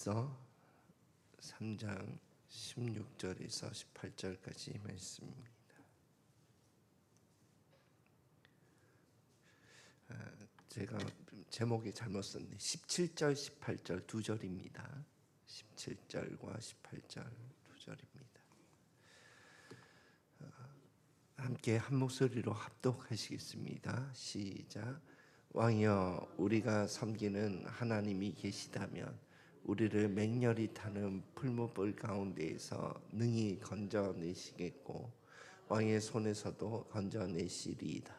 서 3장 16절에서 18절까지 말씀입니다. 제가 제목이 잘못 썼네. 17절, 18절 두 절입니다. 17절과 18절 두 절입니다. 함께 한 목소리로 합독하시겠습니다. 시작. 왕이여, 우리가 섬기는 하나님이 계시다면 우리를 맹렬히 타는 풀무불 가운데에서 능히 건져내시겠고 왕의 손에서도 건져내시리이다.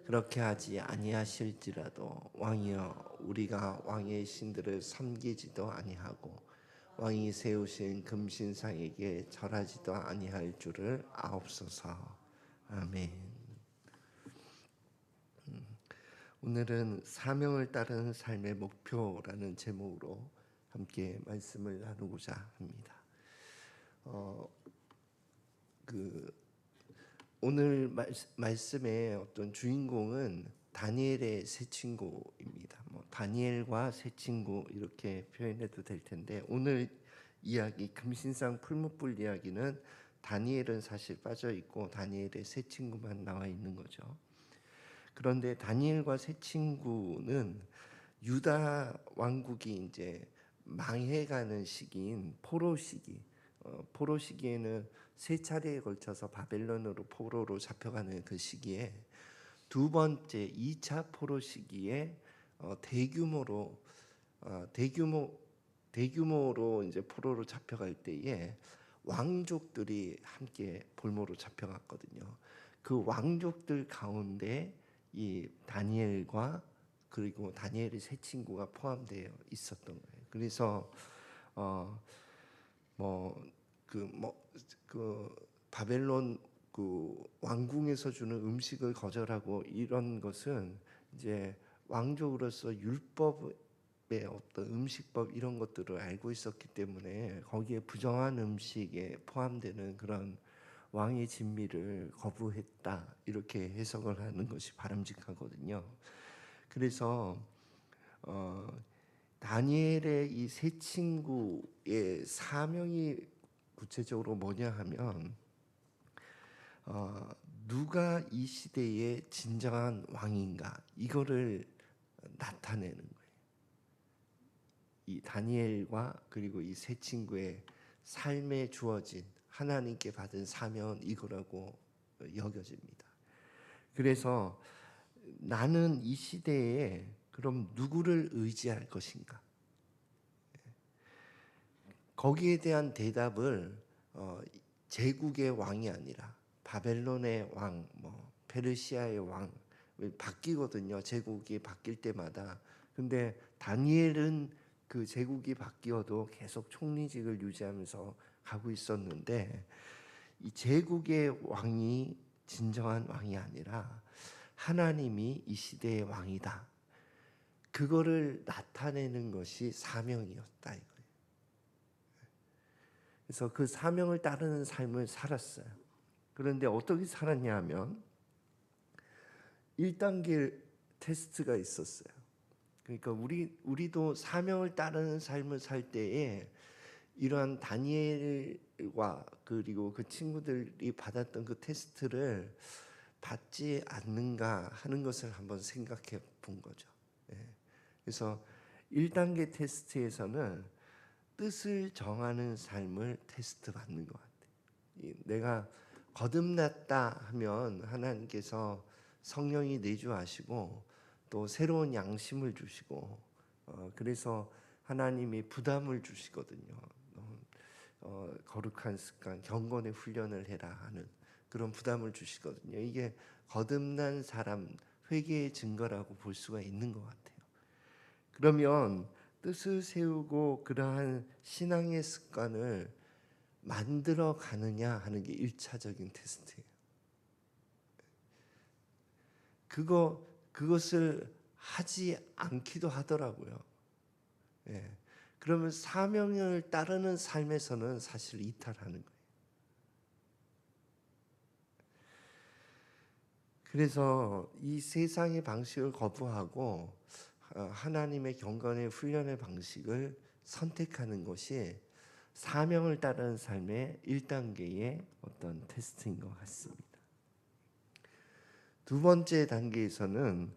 그렇게 하지 아니하실지라도 왕이여, 우리가 왕의 신들을 섬기지도 아니하고 왕이 세우신 금신상에게 절하지도 아니할 줄을 아옵소서. 아멘. 오늘은 사명을 따르는 삶의 목표라는 제목으로 함께 말씀을 나누고자 합니다. 오늘 말씀의 어떤 주인공은 다니엘의 세 친구입니다. 다니엘과 세 친구 이렇게 표현해도 될 텐데, 오늘 이야기 금신상 풀무불 이야기는 다니엘은 사실 빠져 있고 다니엘의 세 친구만 나와 있는 거죠. 그런데 다니엘과 세 친구는 유다 왕국이 이제 망해가는 시기인 포로 시기, 포로 시기에는 세 차례에 걸쳐서 바벨론으로 포로로 잡혀가는 그 시기에 두 번째 2차 포로 시기에 대규모로 이제 포로로 잡혀갈 때에 왕족들이 함께 볼모로 잡혀갔거든요. 그 왕족들 가운데 이 다니엘과 그리고 다니엘의 세 친구가 포함되어 있었던 거예요. 그래서 바벨론 그 왕궁에서 주는 음식을 거절하고 이런 것은 이제 왕족으로서 율법의 어떤 음식법 이런 것들을 알고 있었기 때문에 거기에 부정한 음식에 포함되는 그런 왕의 진미를 거부했다, 이렇게 해석을 하는 것이 바람직하거든요. 그래서 다니엘의 이 세 친구의 사명이 구체적으로 뭐냐 하면 누가 이 시대의 진정한 왕인가, 이거를 나타내는 거예요. 이 다니엘과 그리고 이 세 친구의 삶에 주어진 하나님께 받은 사명은 이거라고 여겨집니다. 그래서 나는 이 시대에 그럼 누구를 의지할 것인가? 거기에 대한 대답을 제국의 왕이 아니라 바벨론의 왕, 페르시아의 왕 바뀌거든요. 제국이 바뀔 때마다. 근데 다니엘은 그 제국이 바뀌어도 계속 총리직을 유지하면서 가고 있었는데, 이 제국의 왕이 진정한 왕이 아니라 하나님이 이 시대의 왕이다, 그거를 나타내는 것이 사명이었다 이거예요. 그래서 그 사명을 따르는 삶을 살았어요. 그런데 어떻게 살았냐 하면 1단계 테스트가 있었어요. 그러니까 우리도 사명을 따르는 삶을 살 때에 이러한 다니엘과 그리고 그 친구들이 받았던 그 테스트를 받지 않는가 하는 것을 한번 생각해 본 거죠. 그래서 1단계 테스트에서는 뜻을 정하는 삶을 테스트 받는 것 같아요. 내가 거듭났다 하면 하나님께서 성령이 내주하시고 또 새로운 양심을 주시고, 그래서 하나님이 부담을 주시거든요. 거룩한 습관, 경건의 훈련을 해라 하는 그런 부담을 주시거든요. 이게 거듭난 사람 회개의 증거라고 볼 수가 있는 것 같아요. 그러면 뜻을 세우고 그러한 신앙의 습관을 만들어 가느냐 하는 게 1차적인 테스트예요. 그것을 하지 않기도 하더라고요. 그러면 사명을 따르는 삶에서는 사실 이탈하는 거예요. 그래서 이 세상의 방식을 거부하고 하나님의 경건의 훈련의 방식을 선택하는 것이 사명을 따르는 삶의 1단계의 어떤 테스트인 것 같습니다. 두 번째 단계에서는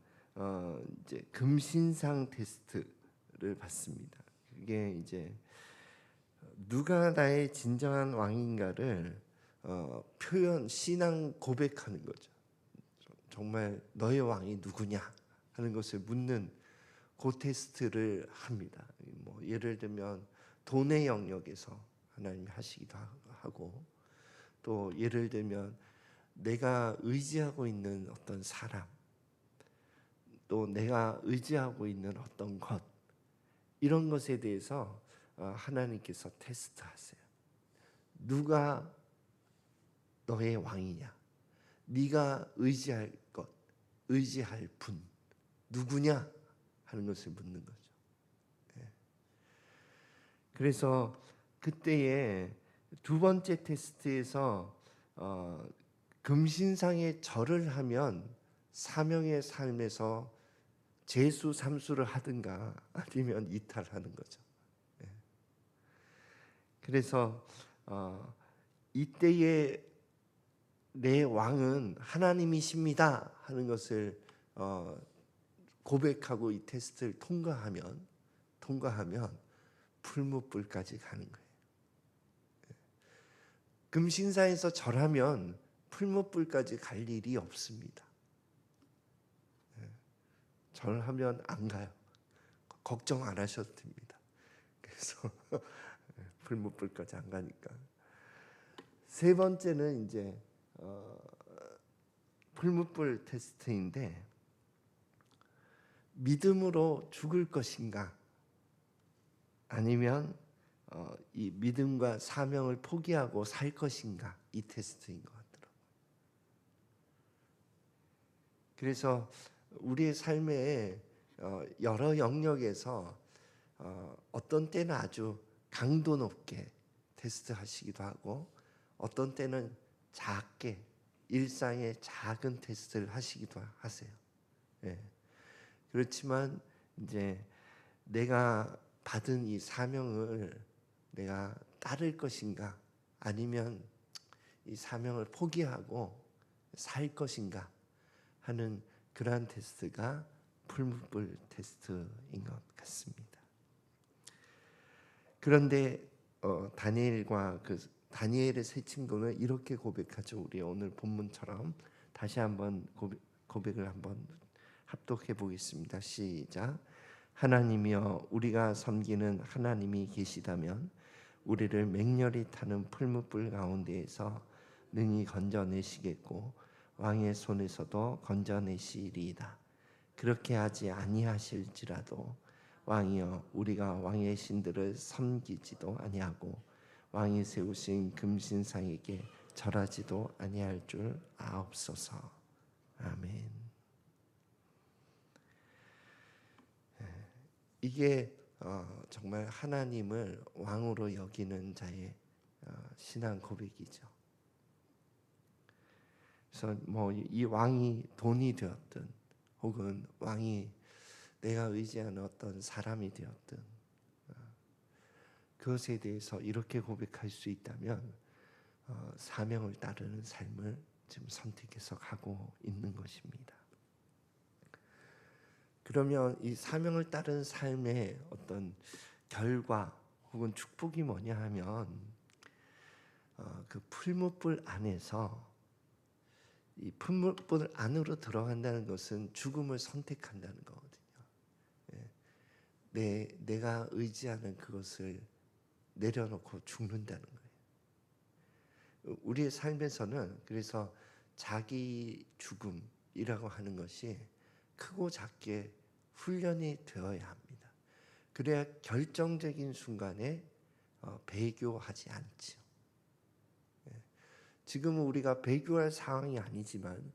이제 금신상 테스트를 받습니다. 그게 이제 누가 나의 진정한 왕인가를 신앙 고백하는 거죠. 정말 너의 왕이 누구냐 하는 것을 묻는 그 테스트를 합니다. 뭐 예를 들면 돈의 영역에서 하나님이 하시기도 하고, 또 예를 들면 내가 의지하고 있는 어떤 사람, 또 내가 의지하고 있는 어떤 것, 이런 것에 대해서 하나님께서 테스트하세요. 누가 너의 왕이냐? 네가 의지할 것, 의지할 분 누구냐 하는 것을 묻는 거죠. 그래서 그때에 두 번째 테스트에서 금신상에 절을 하면 사명의 삶에서 재수 삼수를 하든가 아니면 이탈하는 거죠. 그래서 이때에 내 왕은 하나님이십니다 하는 것을 고백하고 이 테스트를 통과하면 풀무불까지 가는 거예요. 금신상에서 절하면 풀무불까지 갈 일이 없습니다. 절하면 안 가요. 걱정 안 하셔도 됩니다. 그래서 풀무불까지 안 가니까. 세 번째는 이제 풀무불 테스트인데, 믿음으로 죽을 것인가 아니면 이 믿음과 사명을 포기하고 살 것인가, 이 테스트인 것 같더라고요. 그래서 우리의 삶의 여러 영역에서 어떤 때는 아주 강도 높게 테스트하시기도 하고, 어떤 때는 작게 일상의 작은 테스트를 하시기도 하세요. 예. 그렇지만 이제 내가 받은 이 사명을 내가 따를 것인가 아니면 이 사명을 포기하고 살 것인가 하는 그러한 테스트가 풀무불 테스트인 것 같습니다. 그런데 다니엘의 세 친구는 이렇게 고백하죠. 우리 오늘 본문처럼 다시 한번 고백을 한번 합독해 보겠습니다. 시작. 하나님이여, 우리가 섬기는 하나님이 계시다면 우리를 맹렬히 타는 풀무불 가운데에서 능히 건져내시겠고 왕의 손에서도 건져내시리이다. 그렇게 하지 아니하실지라도 왕이여, 우리가 왕의 신들을 섬기지도 아니하고 왕이 세우신 금신상에게 절하지도 아니할 줄 아옵소서. 아멘. 이게 정말 하나님을 왕으로 여기는 자의 신앙 고백이죠. 그래서 뭐 이 왕이 돈이 되었든 혹은 왕이 내가 의지하는 어떤 사람이 되었든 그것에 대해서 이렇게 고백할 수 있다면 사명을 따르는 삶을 지금 선택해서 가고 있는 것입니다. 그러면 이 사명을 따른 삶의 어떤 결과 혹은 축복이 뭐냐 하면 그 풀무불 안에서, 이 풀무불 안으로 들어간다는 것은 죽음을 선택한다는 거거든요. 내가 의지하는 그것을 내려놓고 죽는다는 거예요. 우리의 삶에서는 그래서 자기 죽음이라고 하는 것이 크고 작게 훈련이 되어야 합니다. 그래야 결정적인 순간에 배교하지 않죠. 지금은 우리가 배교할 상황이 아니지만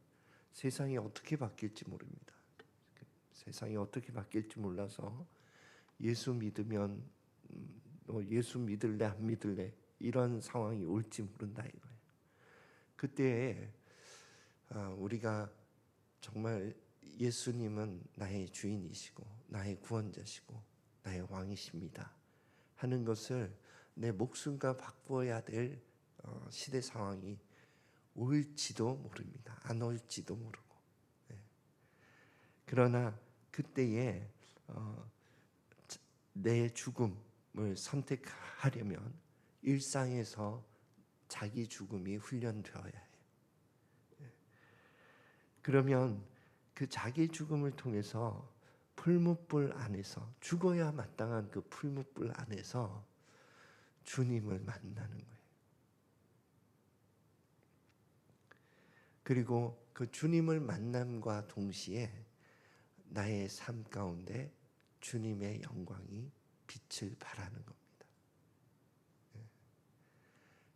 세상이 어떻게 바뀔지 모릅니다. 세상이 어떻게 바뀔지 몰라서 예수 믿으면 예수 믿을래 안 믿을래 이런 상황이 올지 모른다 이거예요. 그때 우리가 정말 예수님은 나의 주인이시고 나의 구원자시고 나의 왕이십니다 하는 것을 내 목숨과 바꾸어야 될 시대 상황이 올지도 모릅니다. 안 올지도 모르고. 그러나 그때에 내 죽음을 선택하려면 일상에서 자기 죽음이 훈련되어야 해요. 그러면 그 자기 죽음을 통해서 풀무불 안에서 죽어야 마땅한 그 풀무불 안에서 주님을 만나는 거예요. 그리고 그 주님을 만남과 동시에 나의 삶 가운데 주님의 영광이 빛을 발하는 겁니다.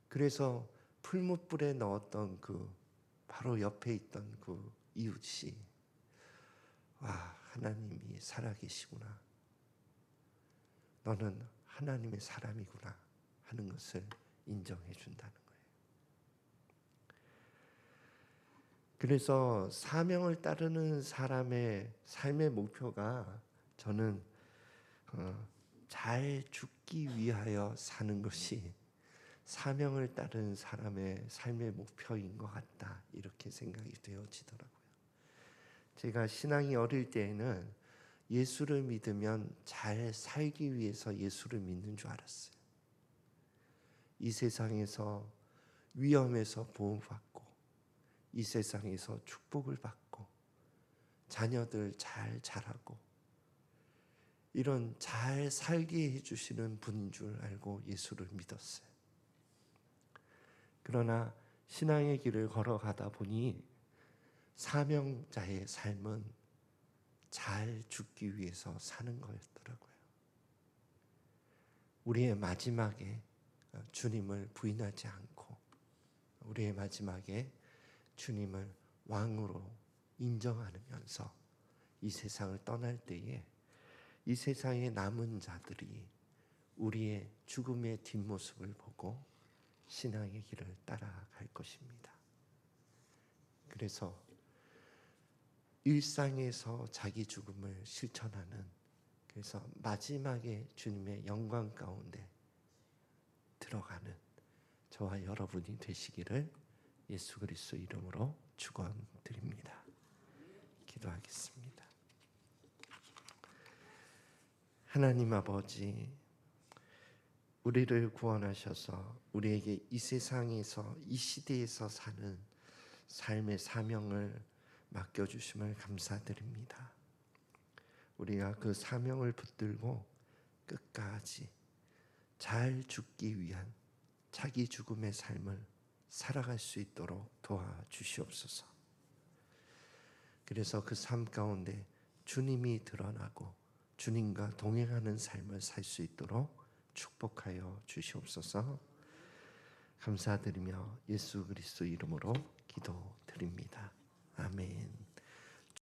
그래서 풀무불에 넣었던 그 바로 옆에 있던 그 이웃이 와, 하나님이 살아계시구나. 너는 하나님의 사람이구나 하는 것을 인정해 준다는 거예요. 그래서 사명을 따르는 사람의 삶의 목표가 저는 잘 죽기 위하여 사는 것이 사명을 따르는 사람의 삶의 목표인 것 같다, 이렇게 생각이 되어지더라고요. 제가 신앙이 어릴 때에는 예수를 믿으면 잘 살기 위해서 예수를 믿는 줄 알았어요. 이 세상에서 위험에서 보호받고 이 세상에서 축복을 받고 자녀들 잘 자라고 이런 잘 살게 해주시는 분인 줄 알고 예수를 믿었어요. 그러나 신앙의 길을 걸어가다 보니 사명자의 삶은 잘 죽기 위해서 사는 거였더라고요. 우리의 마지막에 주님을 부인하지 않고 우리의 마지막에 주님을 왕으로 인정하면서 이 세상을 떠날 때에 이 세상에 남은 자들이 우리의 죽음의 뒷모습을 보고 신앙의 길을 따라갈 것입니다. 그래서 일상에서 자기 죽음을 실천하는, 그래서 마지막에 주님의 영광 가운데 들어가는 저와 여러분이 되시기를 예수 그리스도 이름으로 축원드립니다. 기도하겠습니다. 하나님 아버지, 우리를 구원하셔서 우리에게 이 세상에서 이 시대에서 사는 삶의 사명을 맡겨주심을 감사드립니다. 우리가 그 사명을 붙들고 끝까지 잘 죽기 위한 자기 죽음의 삶을 살아갈 수 있도록 도와주시옵소서. 그래서 그 삶 가운데 주님이 드러나고 주님과 동행하는 삶을 살 수 있도록 축복하여 주시옵소서. 감사드리며 예수 그리스도 이름으로 기도드립니다. 아멘.